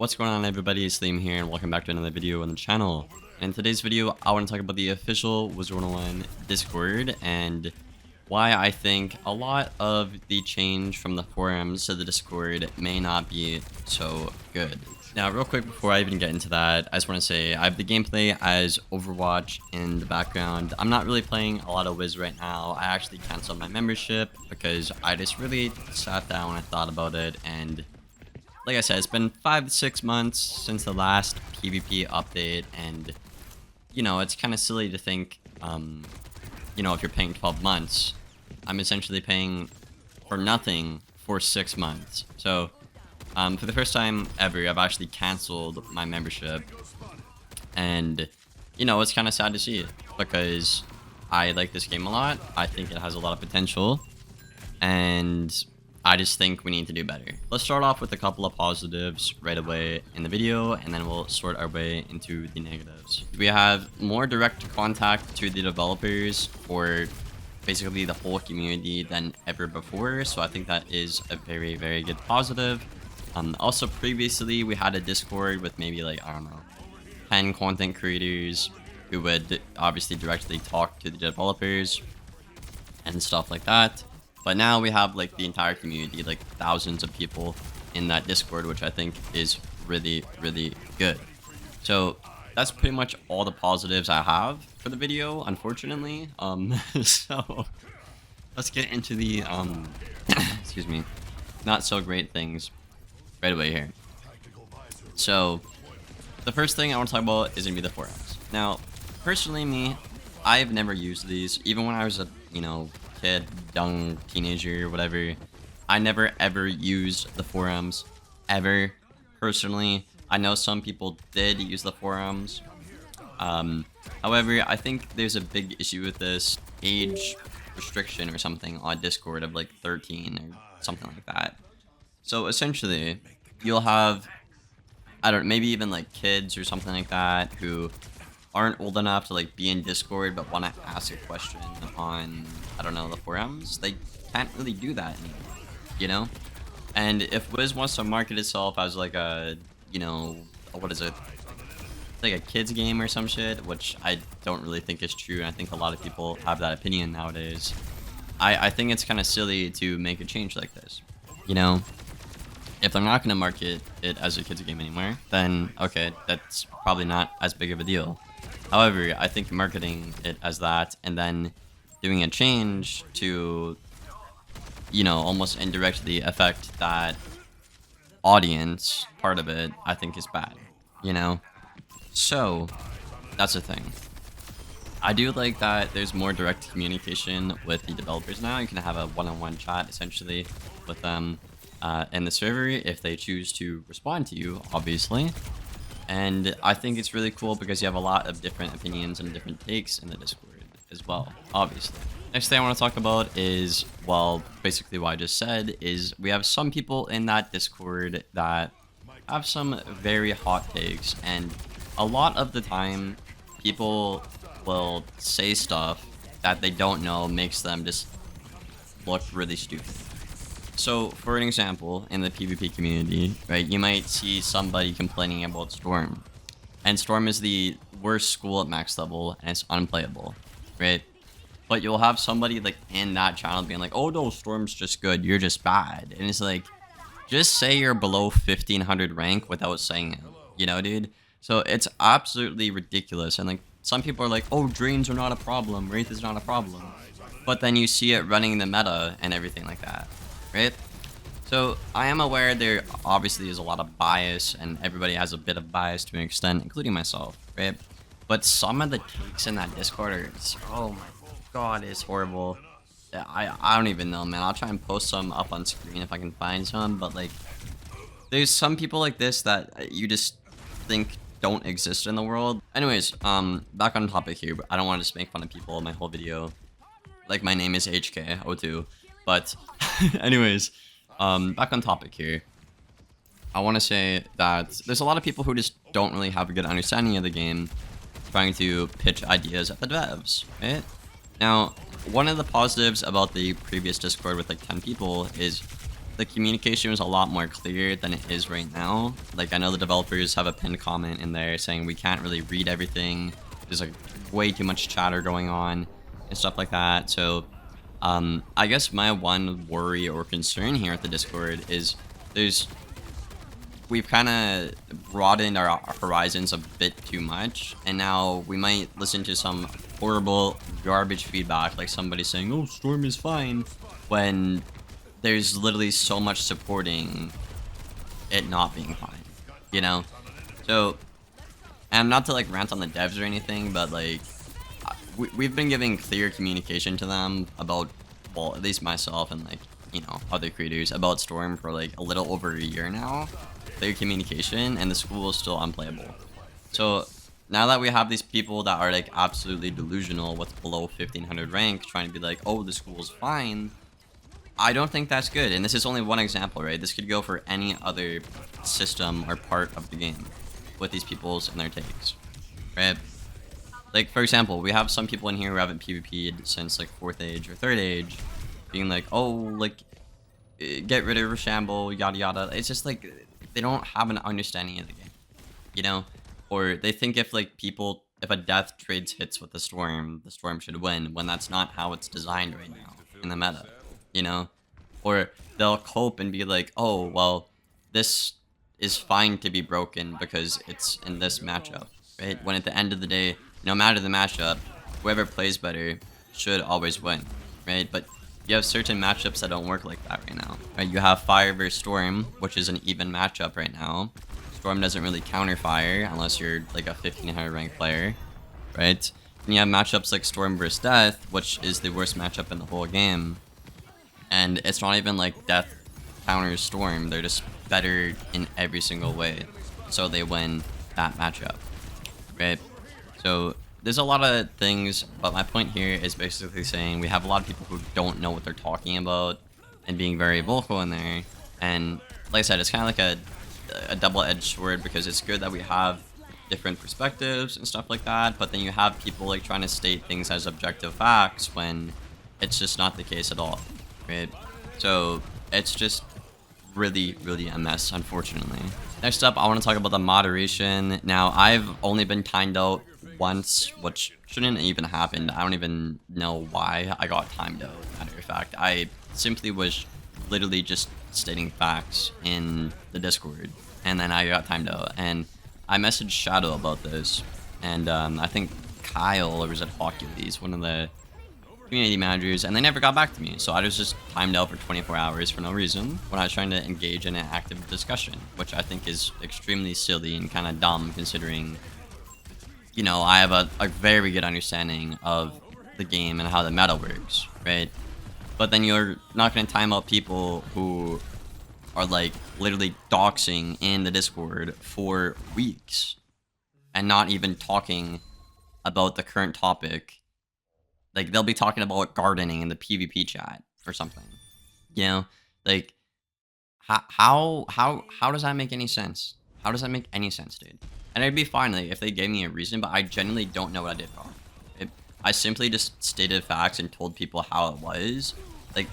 What's going on, everybody? It's Liam here and welcome back to another video on the channel. And in today's video I want to talk about the official Wizard101 Discord and why I think a lot of the change from the forums to the Discord may not be so good. Now real quick before I even get into that, I just want to say I have the gameplay as Overwatch in the background. I'm not really playing a lot of Wiz right now. I actually canceled my membership because I just really sat down and thought about it, and like I said, it's been 5 to 6 months since the last PvP update, and you know, it's kind of silly to think, you know, if you're paying 12 months, I'm essentially paying for nothing for 6 months. So for the first time ever, I've actually canceled my membership, and you know, it's kind of sad to see because I like this game a lot. I think it has a lot of potential, and I just think we need to do better. Let's start off with a couple of positives right away in the video, and then we'll sort our way into the negatives. We have more direct contact to the developers for basically the whole community than ever before, so I think that is a very, very good positive. Also, previously we had a Discord with maybe like, I don't know, 10 content creators who would obviously directly talk to the developers and stuff like that. But now we have like the entire community, like thousands of people in that Discord, which I think is really, really good. So that's pretty much all the positives I have for the video, unfortunately. So let's get into the excuse me, not so great things right away here. So the first thing I want to talk about is gonna be the forums. Now, personally, me, I've never used these, even when I was a, you know, kid, young teenager, whatever. I never ever used the forums ever. Personally, I know some people did use the forums. However, I think there's a big issue with this age restriction or something on Discord of like 13 or something like that. So essentially, you'll have, I don't know, maybe even like kids or something like that who aren't old enough to like be in Discord but want to ask a question on, I don't know, the forums. They can't really do that anymore, you know? And if Wiz wants to market itself as like a, you know, what is it, like a kids game or some shit, which I don't really think is true, and I think a lot of people have that opinion nowadays, I think it's kind of silly to make a change like this, you know? If they're not going to market it as a kids game anymore, then okay, that's probably not as big of a deal. However, I think marketing it as that and then doing a change to, you know, almost indirectly affect that audience part of it, I think is bad, you know? So, that's the thing. I do like that there's more direct communication with the developers now. You can have a one-on-one chat, essentially, with them in the server if they choose to respond to you, obviously. And I think it's really cool because you have a lot of different opinions and different takes in the Discord as well, obviously. Next thing I want to talk about is, well, basically what I just said, is we have some people in that Discord that have some very hot takes, and a lot of the time people will say stuff that they don't know makes them just look really stupid. So, for an example, in the PvP community, right, you might see somebody complaining about Storm. And Storm is the worst school at max level, and it's unplayable, right? But you'll have somebody, like, in that channel being like, oh no, Storm's just good, you're just bad. And it's like, just say you're below 1500 rank without saying it, you know, dude? So, it's absolutely ridiculous, and, like, some people are like, oh, drains are not a problem, Wraith is not a problem. But then you see it running the meta and everything like that. Right? So I am aware there obviously is a lot of bias, and everybody has a bit of bias to an extent, including myself, right? But some of the takes in that Discord are just, oh my god, it's horrible. I don't even know, man. I'll try and post some up on screen if I can find some, but like, there's some people like this that you just think don't exist in the world. Anyways, back on topic here, but I don't want to just make fun of people in my whole video. Like, my name is HK02. But anyways, back on topic here. I want to say that there's a lot of people who just don't really have a good understanding of the game, trying to pitch ideas at the devs, right? Now, one of the positives about the previous Discord with like 10 people is the communication was a lot more clear than it is right now. Like, I know the developers have a pinned comment in there saying we can't really read everything. There's like way too much chatter going on and stuff like that. So I guess my one worry or concern here at the Discord is we've kind of broadened our horizons a bit too much, and now we might listen to some horrible garbage feedback, like somebody saying, "Oh, Storm is fine," when there's literally so much supporting it not being fine, you know? So, and not to like rant on the devs or anything, but like we've been giving clear communication to them about, well, at least myself and like, you know, other creators about Storm for like a little over a year now. Clear communication, and the school is still unplayable. So now that we have these people that are like absolutely delusional with below 1500 rank trying to be like, oh, the school's fine, I don't think that's good. And this is only one example, right? This could go for any other system or part of the game with these peoples and their takes, right? Like, for example, we have some people in here who haven't PvP'd since like 4th age or 3rd age being like, oh, like, get rid of Rashamble, yada yada. It's just like they don't have an understanding of the game, you know? Or they think if like if a death trades hits with the Storm should win, when that's not how it's designed right now in the meta, you know? Or they'll cope and be like, oh, well, this is fine to be broken because it's in this matchup, right? When at the end of the day, no matter the matchup, whoever plays better should always win, right? But you have certain matchups that don't work like that right now, right? You have Fire versus Storm, which is an even matchup right now. Storm doesn't really counter Fire unless you're like a 1500 ranked player, right? And you have matchups like Storm versus Death, which is the worst matchup in the whole game. And it's not even like Death counters Storm, they're just better in every single way. So they win that matchup, right? So there's a lot of things, but my point here is basically saying we have a lot of people who don't know what they're talking about and being very vocal in there. And like I said, it's kind of like a double-edged sword, because it's good that we have different perspectives and stuff like that, but then you have people like trying to state things as objective facts when it's just not the case at all, right? So it's just really, really a mess, unfortunately. Next up, I want to talk about the moderation. Now, I've only been timed out once, which shouldn't even happen. I don't even know why I got timed out. Matter of fact, I simply was literally just stating facts in the Discord, and then I got timed out. And I messaged Shadow about this, and I think Kyle, or was it Hercules, one of the community managers, and they never got back to me. So I was just timed out for 24 hours for no reason when I was trying to engage in an active discussion, which I think is extremely silly and kind of dumb, considering, you know, I have a very good understanding of the game and how the meta works, right? But then you're not going to time out people who are like literally doxing in the Discord for weeks and not even talking about the current topic. Like, they'll be talking about gardening in the PvP chat for something, you know? Like, how does that make any sense? How does that make any sense, dude? And it'd be fine, like, if they gave me a reason, but I genuinely don't know what I did wrong. I simply just stated facts and told people how it was. Like,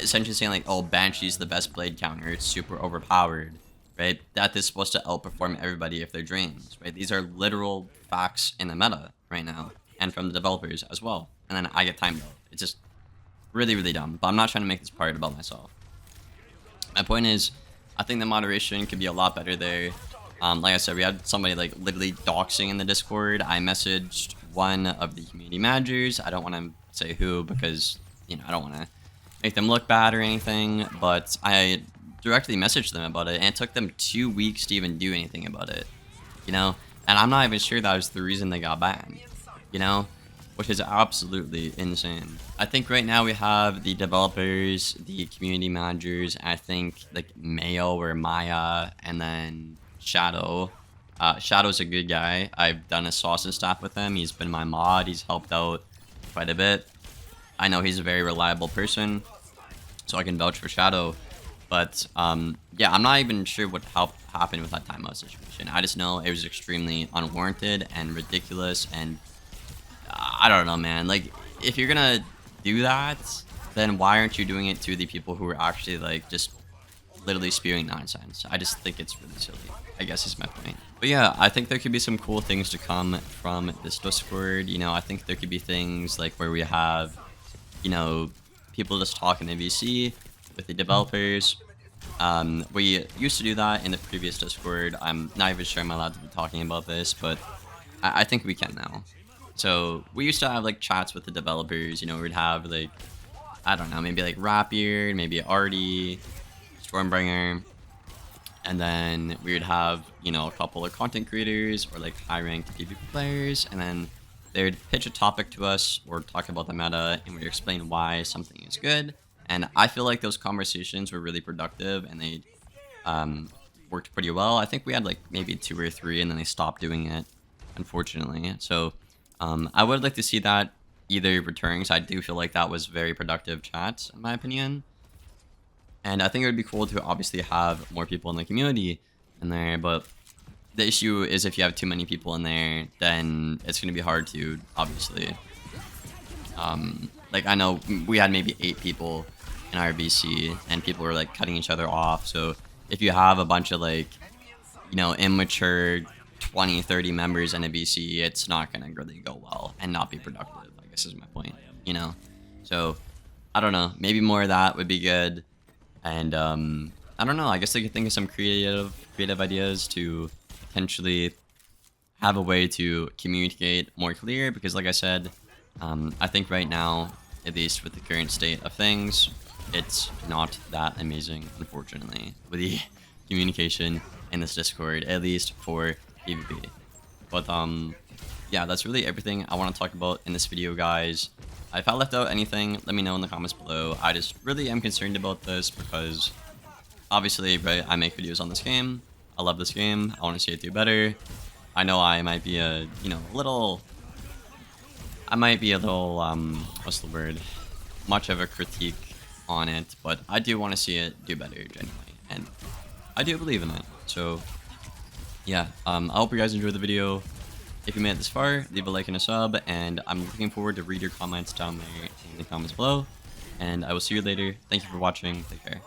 essentially saying, like, oh, Banshee's the best blade counter, it's super overpowered, right? That is supposed to outperform everybody if they're drains, right? These are literal facts in the meta right now, and from the developers as well. And then I get timed out. It's just really, really dumb. But I'm not trying to make this part about myself. My point is, I think the moderation could be a lot better there. Like I said, we had somebody like literally doxing in the Discord. I messaged one of the community managers. I don't want to say who, because, you know, I don't want to make them look bad or anything, but I directly messaged them about it, and it took them 2 weeks to even do anything about it, you know? And I'm not even sure that was the reason they got banned, you know? Which is absolutely insane. I think right now we have the developers, the community managers, I think like Mayo or Maya, and then Shadow. Shadow's a good guy. I've done a sauce and stuff with him. He's been my mod. He's helped out quite a bit. I know he's a very reliable person, so I can vouch for Shadow. But yeah, I'm not even sure what happened with that timeout situation. I just know it was extremely unwarranted and ridiculous, and I don't know, man. Like, if you're gonna do that, then why aren't you doing it to the people who are actually like just literally spewing nonsense. I just think it's really silly, I guess is my point. But yeah, I think there could be some cool things to come from this Discord. You know, I think there could be things like where we have, you know, people just talk in the VC with the developers. We used to do that in the previous Discord. I'm not even sure I'm allowed to be talking about this, but I think we can now. So we used to have like chats with the developers. You know, we'd have like, I don't know, maybe like Rapier, maybe Artie, Stormbringer, and then we would have, you know, a couple of content creators or like high ranked PvP players, and then they would pitch a topic to us or talk about the meta, and we'd explain why something is good. And I feel like those conversations were really productive, and they worked pretty well. I think we had like maybe 2 or 3, and then they stopped doing it, unfortunately. So I would like to see that either return, because I do feel like that was very productive chats, in my opinion. And I think it would be cool to obviously have more people in the community in there, but the issue is if you have too many people in there, then it's going to be hard to, obviously. Like, I know we had maybe 8 people in our VC, and people were, like, cutting each other off. So if you have a bunch of, like, you know, immature 20, 30 members in a VC, it's not going to really go well and not be productive, I guess is my point, you know? So, I don't know. Maybe more of that would be good. And, I don't know. I guess they could think of some creative ideas to potentially have a way to communicate more clear, because like I said, I think right now, at least with the current state of things, it's not that amazing, unfortunately, with the communication in this Discord, at least for PvP. But yeah, that's really everything I want to talk about in this video, guys. If I left out anything, let me know in the comments below. I just really am concerned about this because obviously, right, I make videos on this game. I love this game. I want to see it do better. I know I might be a, you know, what's the word? Much of a critique on it, but I do want to see it do better, genuinely. And I do believe in it. So, yeah, I hope you guys enjoyed the video. If you made it this far, leave a like and a sub, and I'm looking forward to read your comments down there in the comments below. And I will see you later. Thank you for watching. Take care.